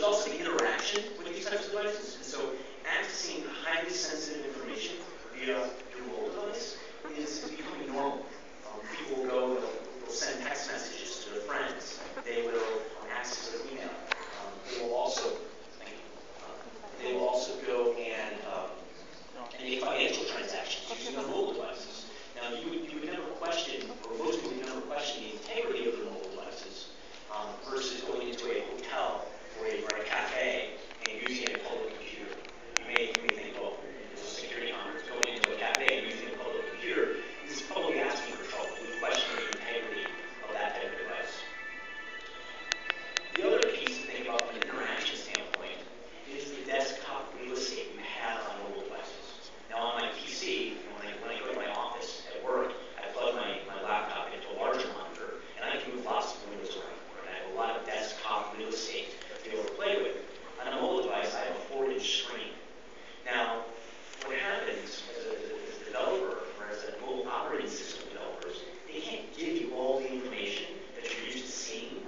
also the interaction with these types of devices. And so accessing highly sensitive information via your mobile device is becoming normal. People will go, they'll send text messages to their friends. They will access their email. They will also go and make financial transactions using their mobile devices. Now, you would never question, or most people would never question the integrity of their mobile devices versus going into a hotel or a cafe and using a public computer. You may think, well, there's a security conference. Going into a cafe and using a public computer is probably asking for trouble. We question the integrity of that type of device. The other piece to think about from an interaction standpoint is the desktop real estate you have on mobile devices. Now, on my PC, when I go to my office at work, I plug my laptop into a larger monitor, and I can move lots of windows around. And I have a lot of desktop real estate to be able to play with. On a mobile device, I have a 4-inch screen. Now, what happens as a developer, or as a mobile operating system developers, they can't give you all the information that you're used to seeing,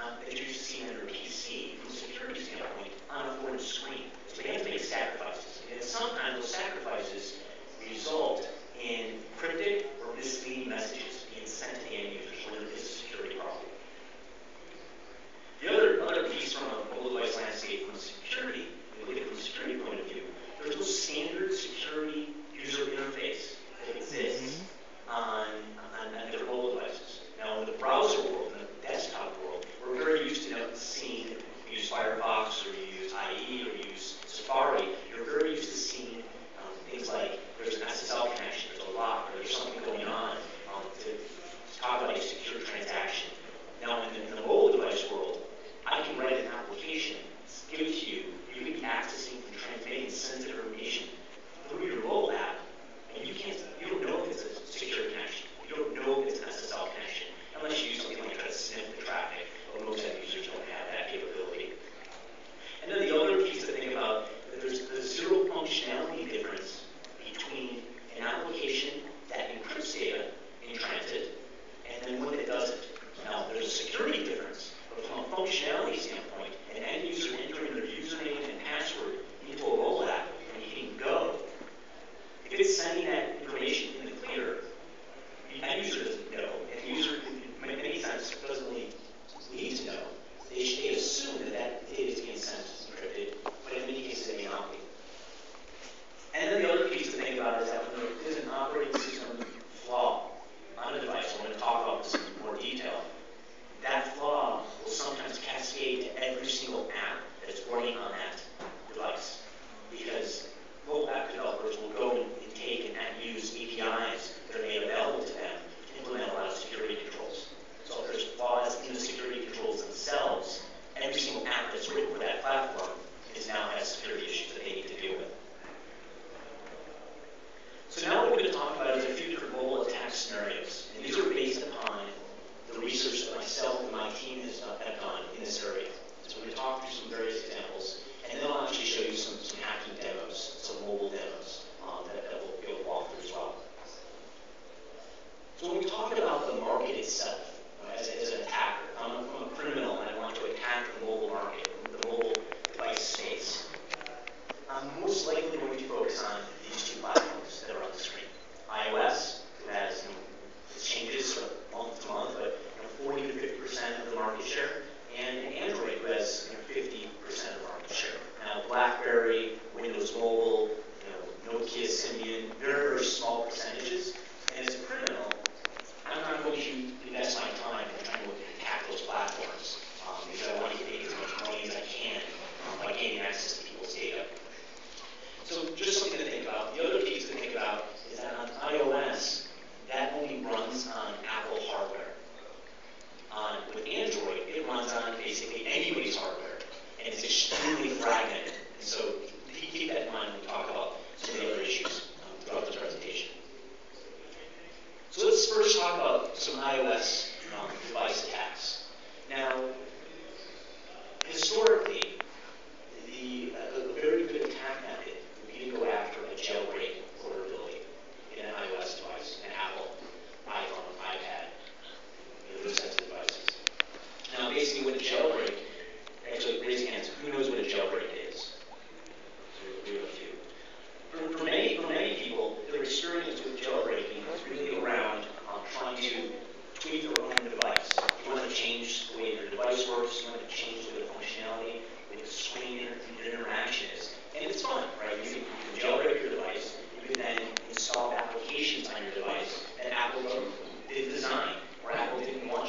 on your PC from a security standpoint on a 4-inch screen. So they have to make sacrifices. And sometimes those sacrifices result in cryptic or misleading messages being sent to the end users when there is a security problem. The other piece from a mobile device landscape from security, when you look at it from a security point of view, there's no standard security user interface that exists on their mobile devices. Now, in the browser world, in the desktop world, we're very used to seeing, you use Firefox, or you use IE, or you use Safari. You're very used to seeing things like there's an SSL connection, there's a lock, or there's something going on to talk about a secure transaction. Now, in the mobile device world, I can write an application, give it to you, you can be accessing and transmitting sensitive information through your mobile app, and you don't know if it's a secure connection. You don't know if it's an SSL connection, unless you use something like try to sniff the traffic, but most end users don't have that capability. And then the other piece to think about, there's the zero functionality difference between an application that encrypts data in transit and then one that doesn't. Now, there's a security difference, but from a functionality standpoint, an end user entering their username and password into a mobile app and hitting go, if it's sending that information in the clear, the end user doesn't know, and the user, many times, doesn't really need to know. They assume that data is being sent encrypted, but in many cases, it may not be. And then the other piece to think about is that when there is an operating system flaw on a device, we're going to talk about this in more detail, that flaw will sometimes cascade to every single app that's running on that device. Because mobile app developers will go and take and use APIs that are made available to them to implement a lot of security controls. So if there's flaws in the security controls themselves, every single app that's written for that platform now has security issues that they need to deal with. So now what we're going to talk about is a few different mobile attack scenarios. And these are based upon the research that myself and my team have done in this area. So we're going to talk through some various examples, and then I'll actually show you some hacking demos, some mobile demos that we'll be able to walk through as well. So when we talk about the market itself, as an attacker, I'm a criminal and I want to attack the mobile market, the mobile device space, I'm most likely going to focus on these two platforms that are on the screen. iOS, who has it changes sort of month to month, but 40 to 50% of the market share, and Android, who has 50% of the market share. Now, BlackBerry, Windows Mobile, Nokia, Symbian, very, very small percentages. And as a criminal, I'm not going to invest my time in trying to attack those platforms because I want to make as much money as I can by gaining access to people's data. So just something to think about. The other piece to think about is that on iOS, that only runs on Apple hardware. With Android, it runs on basically anybody's hardware, and it's extremely fragmented. And so keep that in mind when we talk about some of the other issues throughout the presentation. So let's first talk about some iOS device attacks. Now, historically, a very good attack method would be to go after a jailbreak vulnerability in an iOS device, an Apple, iPhone, iPad, those types of devices. Now, basically, with a jailbreak, actually, raise hands. Who knows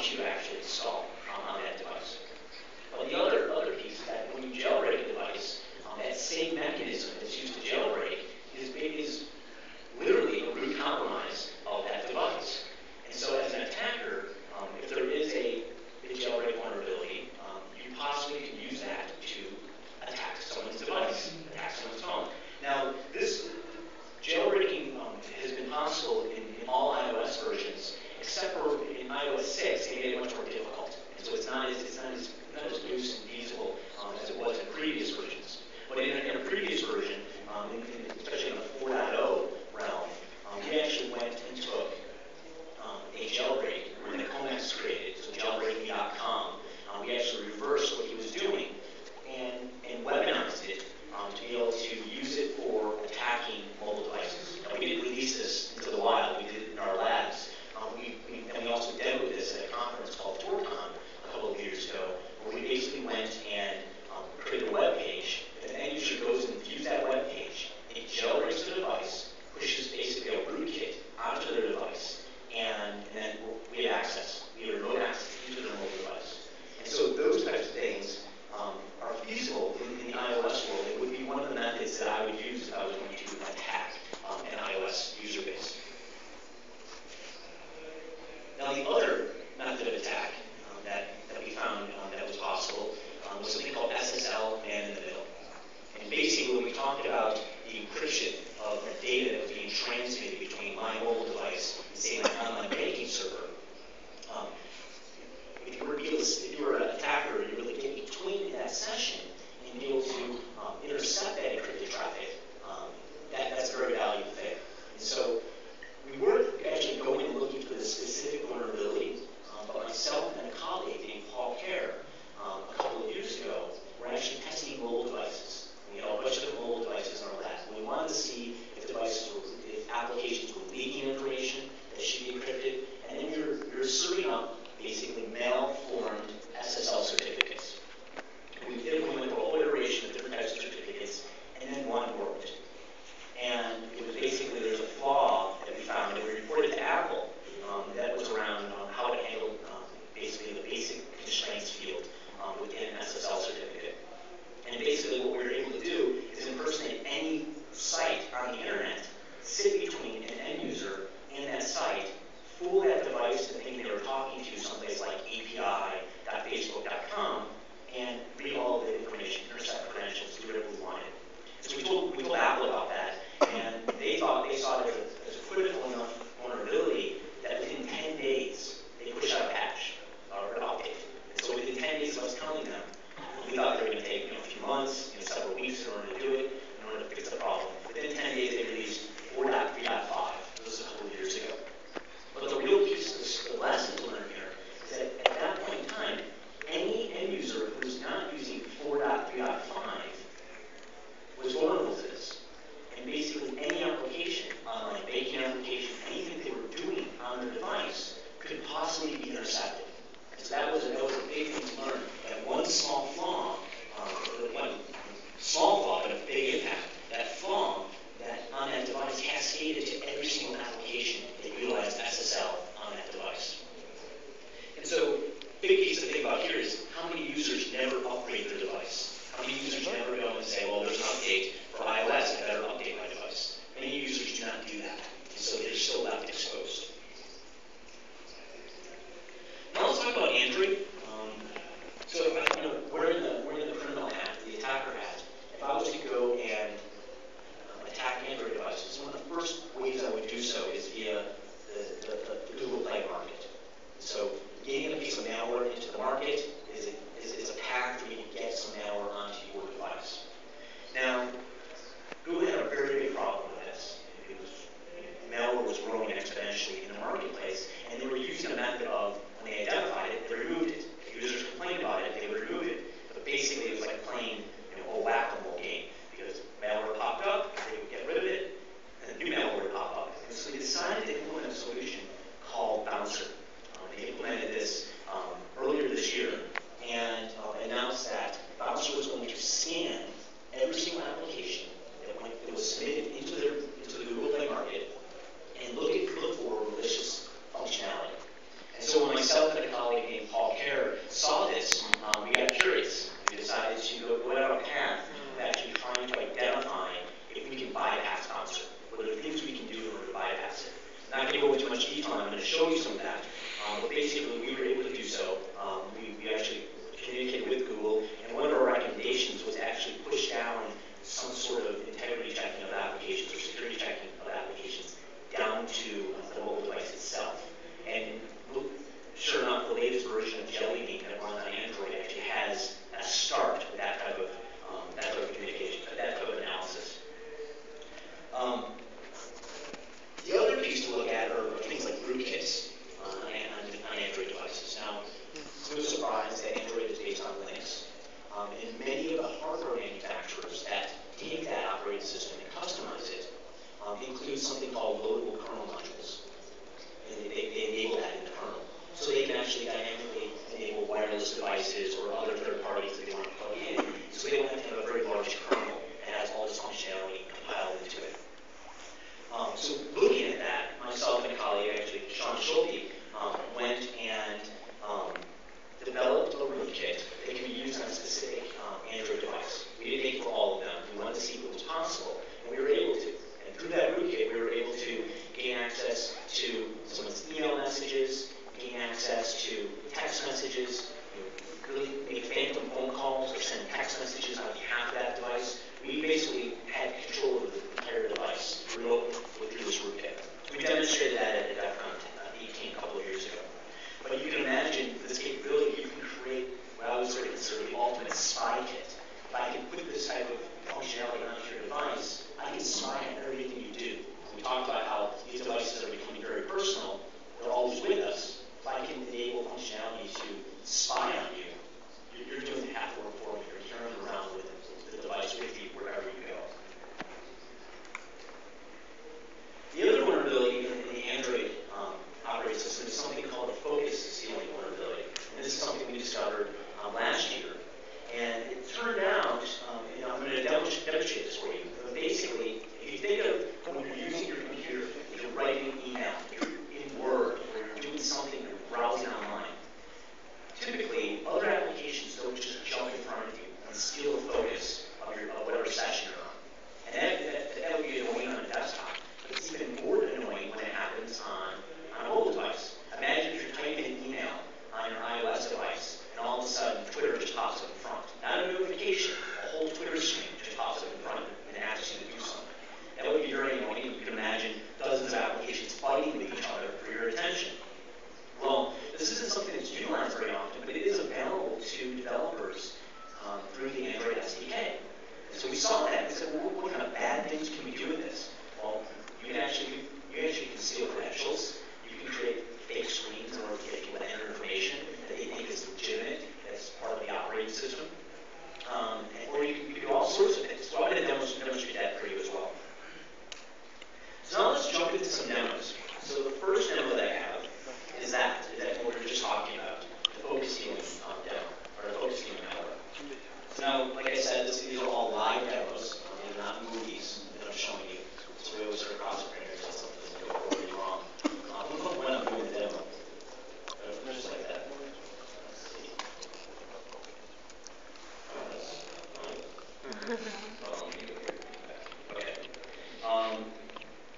once you actually install on that device. But the other piece is that when you jailbreak a device, that same mechanism that's used to jailbreak is literally a root compromise of that device. And so as an attacker, if there is a jailbreak vulnerability, you possibly can use that to attack someone's device, attack someone's phone. Now, this jailbreaking has been possible in all iOS versions, except for in iOS 6, they made it much more difficult. And so it's not as loose and feasible as it was in previous versions. But in a previous version, especially in the 4.0 realm, we actually went and took a jailbreak where the Comex created, so jailbreaking.com. We actually reversed what he was doing and weaponized it to be able to use it for attacking mobile devices. Now, we didn't release this into the wild. We did it in our labs. And we also demoed this at a conference called TorCon a couple of years ago, where we basically went and created a web page. If an end user goes and views that web page, it jailbreaks the device, pushes basically a rootkit onto their device, and then we have access. We have remote access to their mobile device. And so those types of things are feasible in the iOS world. It would be one of the methods that I would use if I was going to attack an iOS user base. Now, the other method of attack that we found that was possible was something called SSL man in the middle. And basically, when we talked about the encryption of the data that was being transmitted between my mobile device and, say, my online banking server, if you were an attacker, you were able to get between that session and be able to intercept that encrypted traffic. That's a very valuable thing. And so we weren't actually going and looking for this specific vulnerability, but myself and a colleague named Paul Kerr, a couple of years ago, were actually testing mobile devices. We had a bunch of different mobile devices in our lab. We wanted to see if applications were leaking information that should be encrypted, and then we were serving up basically mail-formed SSL certificates. We went through a whole iteration of different types of certificates, and then one worked. And it was basically, there's a flaw that we found that we reported to Apple that was around how it handled basically the basic constraints field within an SSL certificate. And basically what we were able to do is impersonate any site on the internet, sit between an end user and that site, fool that device and think they were talking to someplace like api.facebook.com, and read all of the information, intercept the credentials, do whatever we wanted. So we told Apple about that, and they saw it as a critical enough vulnerability that within 10 days they pushed out a patch or an update. And so within 10 days of us telling them, we thought they were going to take a few months, several weeks in order to do it, in order to fix the problem. Within 10 days they released 4.3.5. This was a couple of years ago. But the real piece, the lesson to learn here, is that at that point in time, any end user who's not using 4.3.5 was vulnerable to this. And basically any application, online banking application, anything they were doing on their device could possibly be intercepted. And so that was a big thing to learn. That one small flaw, but a big impact, that flaw that on that device cascaded to every single application that utilized SSL on that device. And so, big piece to think about here is how many users never upgrade their device. How many users never go and say, well, there's an update for iOS, I better update my device. Many users do not do that, and so they're still left exposed. Now let's talk about Android. So we're in the criminal hat, the attacker hat. If I was to go and attack Android devices, one of the first ways I would do so is via the Google Play market. So getting a piece of malware into the market is a path for you to get some malware onto your device. Now, Google had a very big problem with this. Malware was growing exponentially in the marketplace, and they were using a method of, when they identified it, they removed it. If users complained about it, they would remove it. But basically, it was like playing a whack-a-mole game, because malware popped up, they would get rid of it, and new malware would pop up. And so they decided to implement a solution called Bouncer. They implemented this earlier this year, and announced that Bouncer was going to scan every single application that was submitted into the Google Play market and look for malicious functionality. And so when no surprise that Android is based on Linux. And many of the hardware manufacturers that take that operating system and customize it include something called loadable kernel modules. And they enable that in the kernel. So they can actually dynamically enable wireless devices or other third parties that they want to plug in. So they don't have to have a very large kernel that has all this functionality compiled into it. So looking at that, myself and a colleague, actually Sean Schulte, went and developed a rootkit that can be used on a specific Android device. We didn't make it for all of them. We wanted to see what was possible, and we were able to. And through that rootkit, we were able to gain access to someone's email messages, gain access to text messages, really make phantom phone calls or send text messages on behalf of that device. We basically had control of the entire device through this rootkit. We demonstrated that at DEFCON 18 a couple of years ago. But you can imagine this capability, you can create what I would sort of consider the ultimate spy kit. If I can put this type of functionality onto your device, I can spy on everything you do. We talked about how these devices are becoming very personal. They're always with us. If I can enable functionality to spy on you, you're doing half the work for me. You're carrying around with the device with you wherever you go. The other vulnerability in the Android operating system is something called a focus stealing vulnerability. And this is something we discovered last year. And it turned out, I'm going to demonstrate this for you. But basically, if you think of when you're using your computer, if you're writing an email, if you're in Word, or you're doing something, you're browsing online, typically, other applications don't just jump in front of you and steal the focus of whatever session you're on. And that would be annoying on a desktop. But it's even more annoying when it happens on a mobile device. Imagine if you're typing an email on your iOS device, and all of a sudden Twitter just pops up in front. Not a notification, a whole Twitter screen just pops up in front and asks you to do something. That would be very annoying. You can imagine dozens of applications fighting with each other for your attention. Well, this isn't something that's utilized very often, but it is available to developers through the Android SDK. So we saw that and we said, well, what kind of bad things can we do with this? Well, you actually can steal credentials. You can create fake screens in order to get people to enter information that they think is legitimate as part of the operating system. Or you can do all sorts of things. So I'm going to demonstrate that for you as well. So now let's jump into some demos. So the first demo that I have is that what we were just talking about, the focus stealing demo, or the focus stealing malware. So now, like I said, these are all live demos. They're not movies that I'm showing you. So we always sort of cross compare so something doesn't go horribly wrong. When I'm doing the demo. Just like that. Let's see. Okay.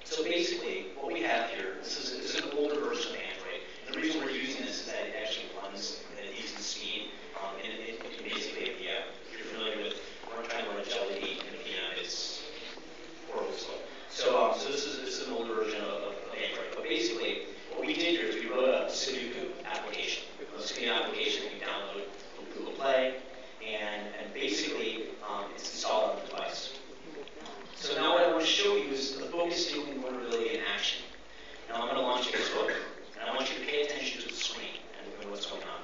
So basically, what we have here, this is an older version of Android. And the reason we're using this is that it actually runs at a decent speed. And it can basically, if you're familiar with, we're trying to run a Jelly Bean in a VM, it's horribly slow. So this is an older version of Android. But basically, what we did here is we wrote a Sudoku application. A Sudoku application that you download from Google Play. And basically, it's installed on the device. So now what I want to show you is the focus stealing vulnerability in action. Now I'm going to launch Facebook, and I want you to pay attention to the screen and what's going on.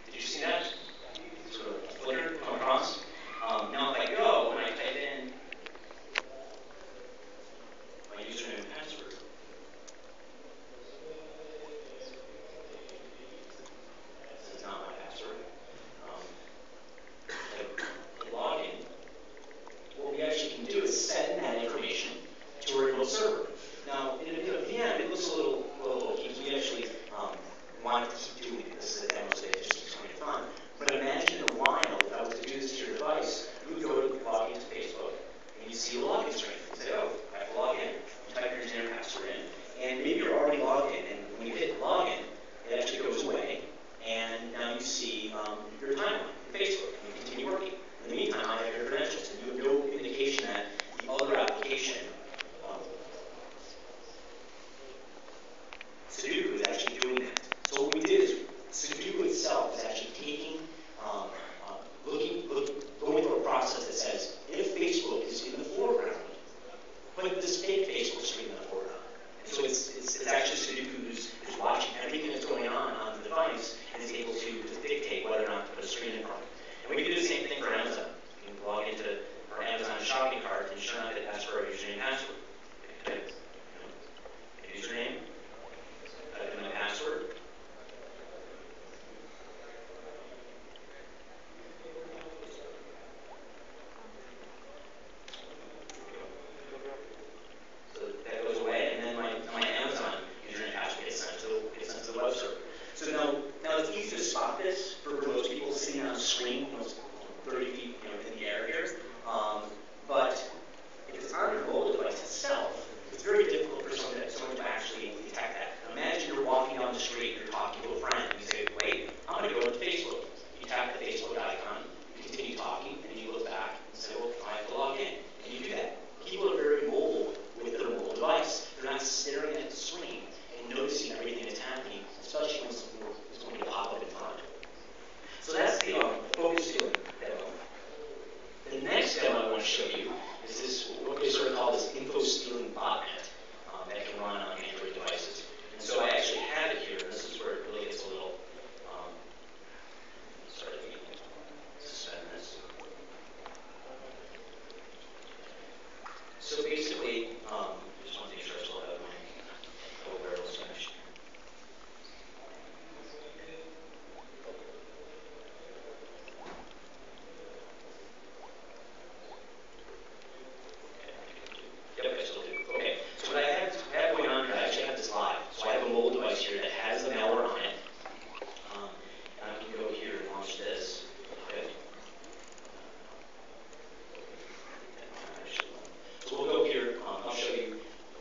Did you see that? Sort of flicker come across. Now if I go and I type in my username and password, this is not my password. Log in. What we actually can do is send that information to a remote server. Now, in a VM, it looks a little hokey. We actually wanted to keep doing it. This is a demo today, just to explain it fun. But imagine in a while, if I was to do this to your device, you would go to log into Facebook, and you see a login screen. You say, oh, I have to log in. You type your username and password in, and maybe you're already logged in, and when you hit login, it actually goes away, and now you see your timeline in Facebook, and you continue working. In the meantime, I have your credentials, and you have no indication that the other application, Sudoku, is actually doing that. So what we did is Sudoku So now it's easy to spot this for most people sitting on a screen, almost 30 feet in the air here. But if it's on your mobile device itself, it's very difficult for someone to actually detect that. Now imagine you're walking down the street, you're talking to a friend, and you say, wait, I'm going to go to Facebook. You tap the Facebook icon, you continue talking, and you look back and say, well, I have to log in. And you do that. People are very mobile with their mobile device. They're not staring at the screen and noticing everything that's happening, especially when something is going to pop up in front. So that's the focus stealing demo. The next demo I want to show you is this, what we sort of call this info stealing botnet that can run on Android devices. And so I actually have it here, and this is where it really gets a little, sorry, let me suspend this. So basically, just want to make sure I still have my wireless connection. Yep, I still do. Okay, so what I have going on here, I actually have this live. So I have a mobile device here that has the malware on it. And I can go here and launch this. Okay. So we'll go here. I'll show you.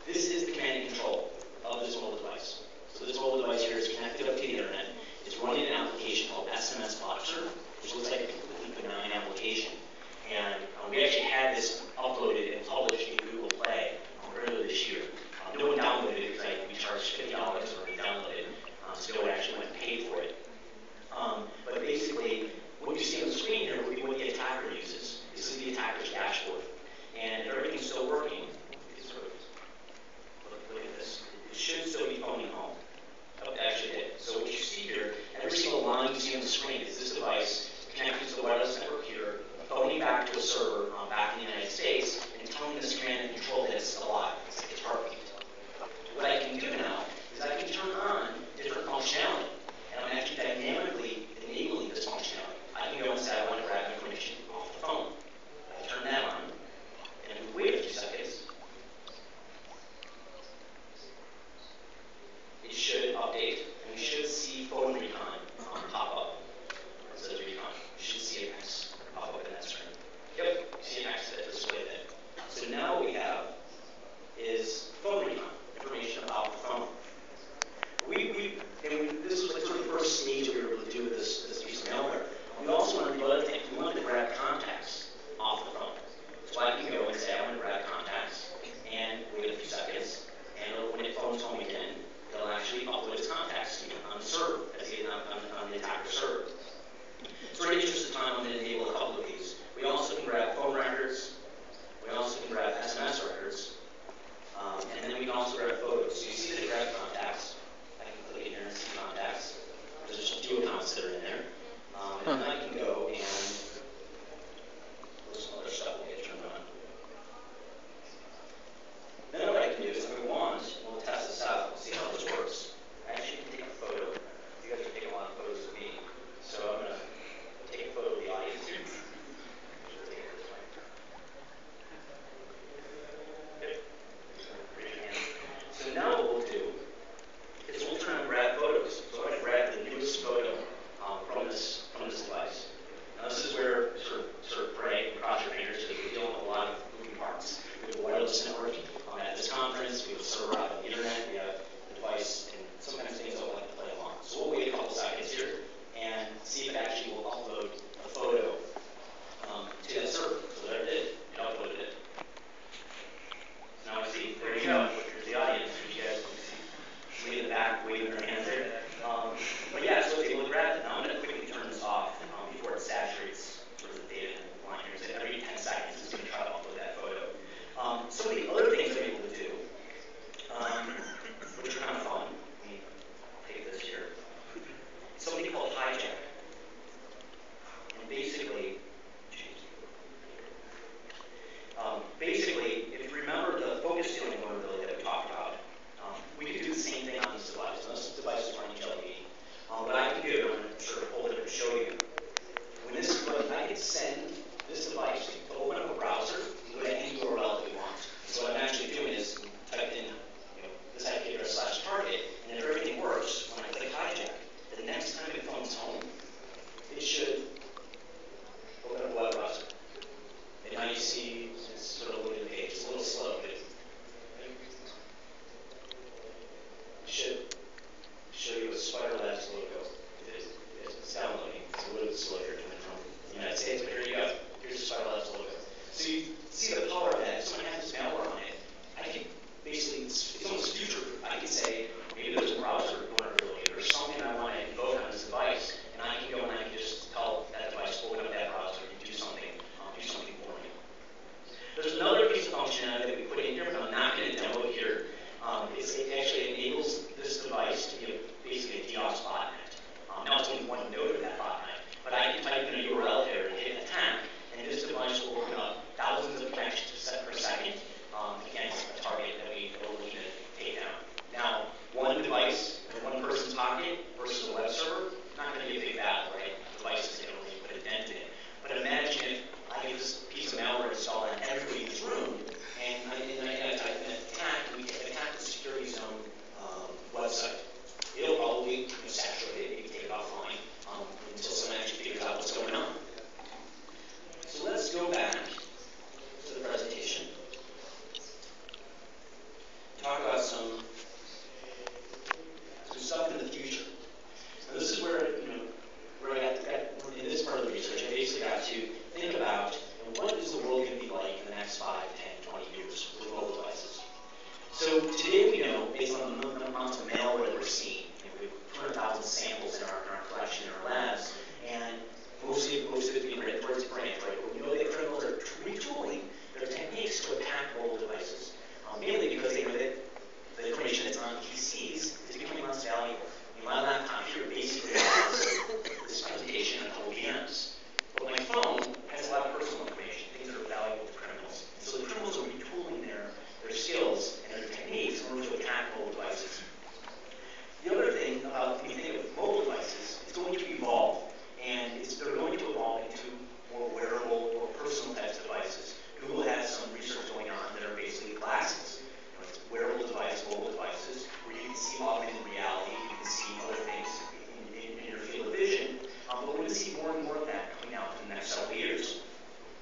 This is the command and control of this mobile device. So this mobile device here is connected up to the internet. It's running an application called SMS Boxer, which looks like a completely benign application. And we actually had this uploaded and published in Google Play earlier this year. No one downloaded it because we charged $50 already downloaded. So no one actually went and paid for it. But basically, what you see on the screen here will be what the attacker uses. This is the attacker's dashboard. And if everything's still working, sort of look at this. It should still be phoning home. Oh, it actually did. So what you see here, every single line you see on the screen is this device connected to the wireless network here, phoning back to a server back in the United States, and telling this command and control that it's alive. It's heartbeat. What I can do now is I can turn on different functionality, and I'm actually dynamically enabling this functionality. I can go and say I want to grab information off the phone. I turn that on, and we wait a few seconds. It should update, and we should see phone recon pop up. It says recon. You should see an X pop up in that screen. Yep, you see an X that displayed there. So now what we have is phone recon, information about the phone. This was sort of the first stage we were able to do with this piece of malware. We also wanted to do other things. We wanted to grab contacts off the phone. So I can go and say I want to grab contacts, and wait a few seconds, and when it phones home again, it'll actually upload its contacts to me on the server, on the attacker server. So in the interest of time, I'm going to enable a couple of these. We also can grab phone records. We also can grab SMS records. And then we can also grab photos. So you see the grab contacts. I can click in here and see contacts. There's just a few accounts that are in there. And then I can go and some other stuff will get turned on. Then what I can do is if I want, we'll test this out. We'll see how this works. I actually can take a photo. You guys are taking a lot of photos of me. So I'm going to take a photo of the audience here. Take it this way. Good. Raise your hand. So now what we'll do is we'll turn on grab photos. So I'm going to grab the newest photo from this device. Now this is where you sort of pray and cross your fingers because we're dealing with a lot of moving parts. We have a wireless network at this conference. We have a server out on the internet. We have a device, and sometimes things don't like to play along. So we'll wait a couple seconds here and see if it actually will upload a photo to that server. So there it did. It uploaded it. Now I see. There you go. Here's the audience. You guys see in the back waving their hands there. But yeah, so it's able to grab it. Now I'm going to quickly turn this off before it saturates sort of the data line here. So every 10 seconds it's going to try to upload that photo. Some of the other things I'm able to do, which are kind of fun. Let me take this here. Something called hijack. Now it's only one node of that botnet, but I can type in a URL here and hit attack, and this device will open up thousands of connections per second against a target that we are looking to take down. Now, one device in one person's pocket versus a web server, not going to be a big battle, right? The device is going to really put a dent in it. But imagine if I get this piece of malware installed on everybody's room, and I type in attack, and we attack the security zone website. It'll probably saturate it, maybe take it offline until someone actually figures out what's going on. So let's go back to the presentation. Talk about some stuff in the future. Now this is where I got in this part of the research, I basically got to think about what is the world going to be like in the next 5, 10, 20 years with mobile devices. So today we know, based on the amounts of malware that we're seeing, we have 200,000 samples in our collection in our labs, and most of it being written towards branch, right? But we know that criminals are retooling their techniques to attack mobile devices, mainly because they know that the information that's on PCs is becoming less valuable. My laptop here basically has this presentation on a couple VMs. But my phone has a lot of personal information, things that are valuable to criminals. And so the criminals are retooling their skills and their techniques in order to attack mobile devices. The other thing about when you think of mobile devices, it's going to evolve. And they're going to evolve into more wearable or personal types of devices. Google has some research going on that are basically glasses. It's wearable device, mobile devices, where you can see augmented reality, you can see other things in your field of vision. But we're going to see more and more of that coming out in the next several years.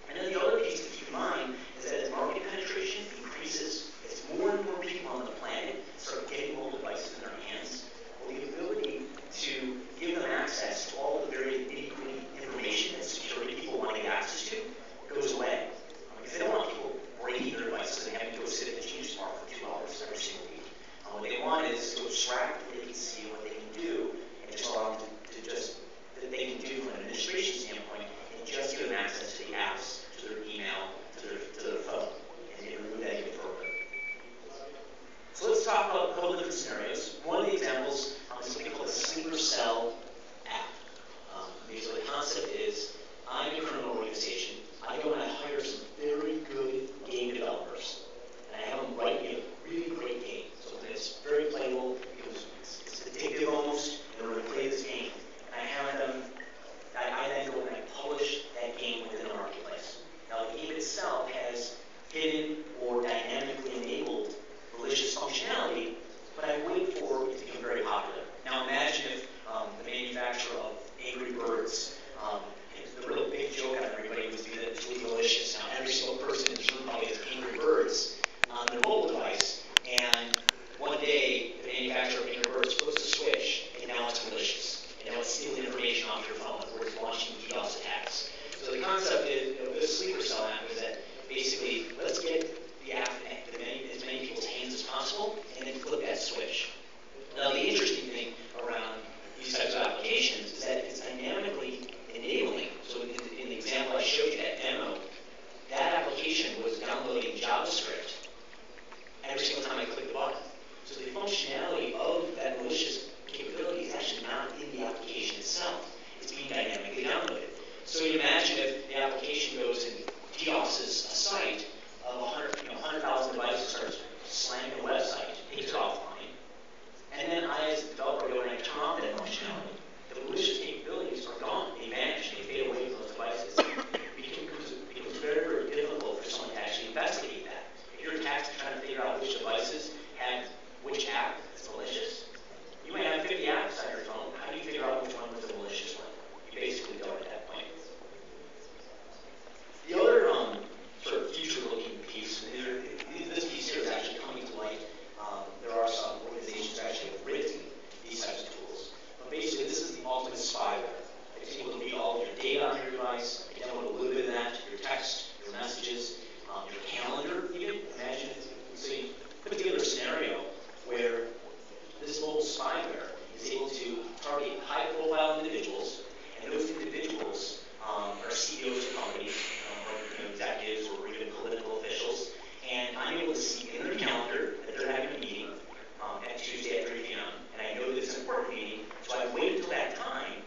And then the other piece to keep in mind is that as market penetration increases, as more and more people on the planet start getting mobile devices in their hands, well, the ability to give them access to all the very nitty-gritty information that security people want to get access to goes away. Because they don't want people breaking their devices and having to go sit at the change bar for 2 hours every single week. What they want is to abstract what they can see, what they can do, and just allow them to just, that they can do from an administration standpoint, and just give them access to the apps, to their email, to their phone, and remove that even further. So let's talk about a couple different scenarios. One of the examples is something called a sleeper cell app. So the concept is, I'm a criminal organization. I go and I hire some very good game developers, and I have them write me a really great game. So it's very playable, because it's addictive almost, in order to play this game. And I have them, I then go and I publish that game within the marketplace. Now the game itself has hidden or dynamically enabled malicious functionality, but I wait for it to become very popular. Now imagine if the manufacturer of Angry Birds, the real big joke on everybody was that it's really malicious. Now every single person in this room probably has Angry Birds on their mobile device, and one day the manufacturer of Angry Birds flips a switch, and now it's malicious. And now it's stealing information off your phone, or it's launching DDoS attacks. So the concept is, this sleeper cell app is that basically, let's get the app in as many people's hands as possible, and then flip that switch. Now the interesting thing around these types of applications is that it's dynamically enabling. So in the example I showed you, that demo, that application was downloading JavaScript every single time I click the button. So the functionality of that malicious capability is actually not in the application itself. It's being dynamically downloaded. So you imagine if the application goes and DDoSes a site of 100,000 devices, starts slamming the website, takes it offline, and then I, as a developer, go and I turn off that functionality. The malicious capabilities are gone. They vanish. They fade away from those devices. It becomes very, very difficult for someone to actually investigate that. If you're attacked trying to figure out which devices have which app that's malicious, you might have 50 apps on your phone. How do you figure out which one was the malicious one? You basically don't at that point. The other sort of future-looking piece, this piece here is actually coming to light. There are some organizations that actually have written these types of tools. But basically, this is the ultimate spyware. It's able to read all of your data on your device, download a little bit of that, your text, your messages, your calendar even. Imagine, so you put together a scenario where this mobile spyware is able to target high-profile individuals, and those individuals are CEOs of companies, or executives, or even political officials, and I'm able to see in their calendar that they're having a meeting at Tuesday at 3 p.m., and I know that it's an important meeting, so I wait until that time,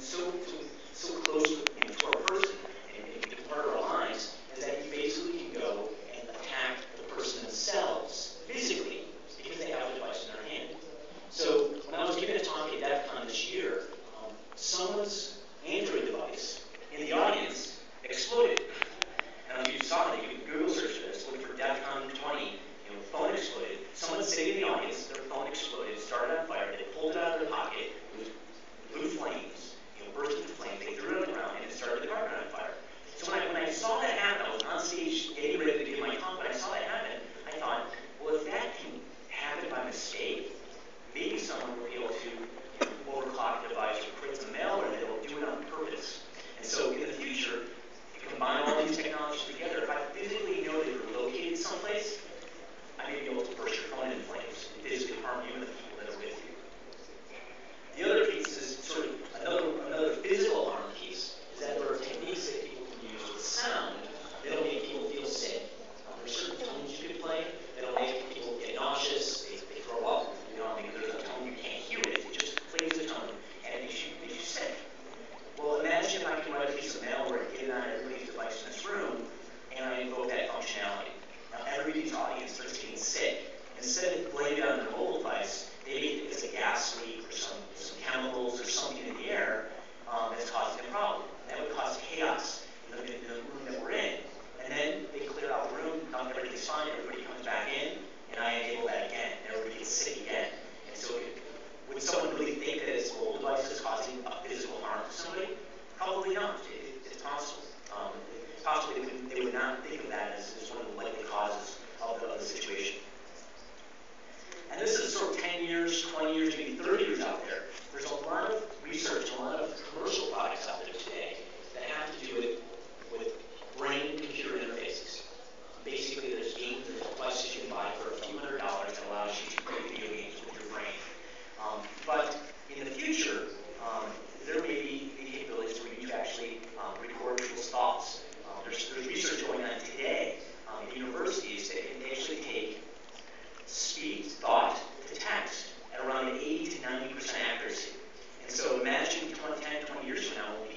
so close to our person and part of our lives is that you basically can go and attack the person themselves physically because they have a device in their hand. So when I was giving a talk at DEF CON this year, someone's Android device in the audience exploded. And if you saw it, you can Google search this, look for DEF CON 20, phone exploded. Someone sitting in the audience, their phone exploded, started on fire, they pulled it out of their pocket, it was blue flames, burst into flames, they threw it on the ground, and it started the carpet on fire. So when I saw that happen, I was on stage getting ready to give my talk, when I saw that happen, I thought, well, if that can happen by mistake, maybe someone will be able to overclock the device or create some malware that will do it on purpose. And so in the future, if you combine all these technologies together, if I physically know that you're located someplace, I may be able to burst your phone in flames and physically harm you and the people that are with you. The other piece is sort of another physical harm piece, is that there are techniques that people can use with sound that'll make people feel sick. There's certain tones you can play that'll make people get nauseous, they throw up, because there's a tone you can't hear it just plays the tone and it makes you sick. Well, imagine if I can write a piece of malware and get it on everybody's device in this room, and I invoke that functionality. Now everybody's audience starts getting sick. Instead of blaming it on their mobile device, maybe it's a gas leak or some chemicals or something in the air that's causing a problem. That would cause chaos in the room that we're in. And then they clear out the room, everything's fine, everybody comes back in, and I enable that again, and everybody gets sick again. And so would someone really think that it's mobile devices causing a physical harm to somebody? Probably not. It's possible. Possibly they would not think of that as one of the likely causes of the situation. And this is sort of 10 years, 20 years, maybe 30 years out there. There's a lot of research, a lot of commercial products out there today that have to do with brain-computer interfaces. Basically, there's games and devices you can buy for a few $100s that allows you to play video games with your brain. But in the future, there may be the capabilities for you to actually record people's thoughts. There's research going on today at universities that can actually take speed thought to text at around 80 to 90% accuracy. And so imagine 10, 20 years from now when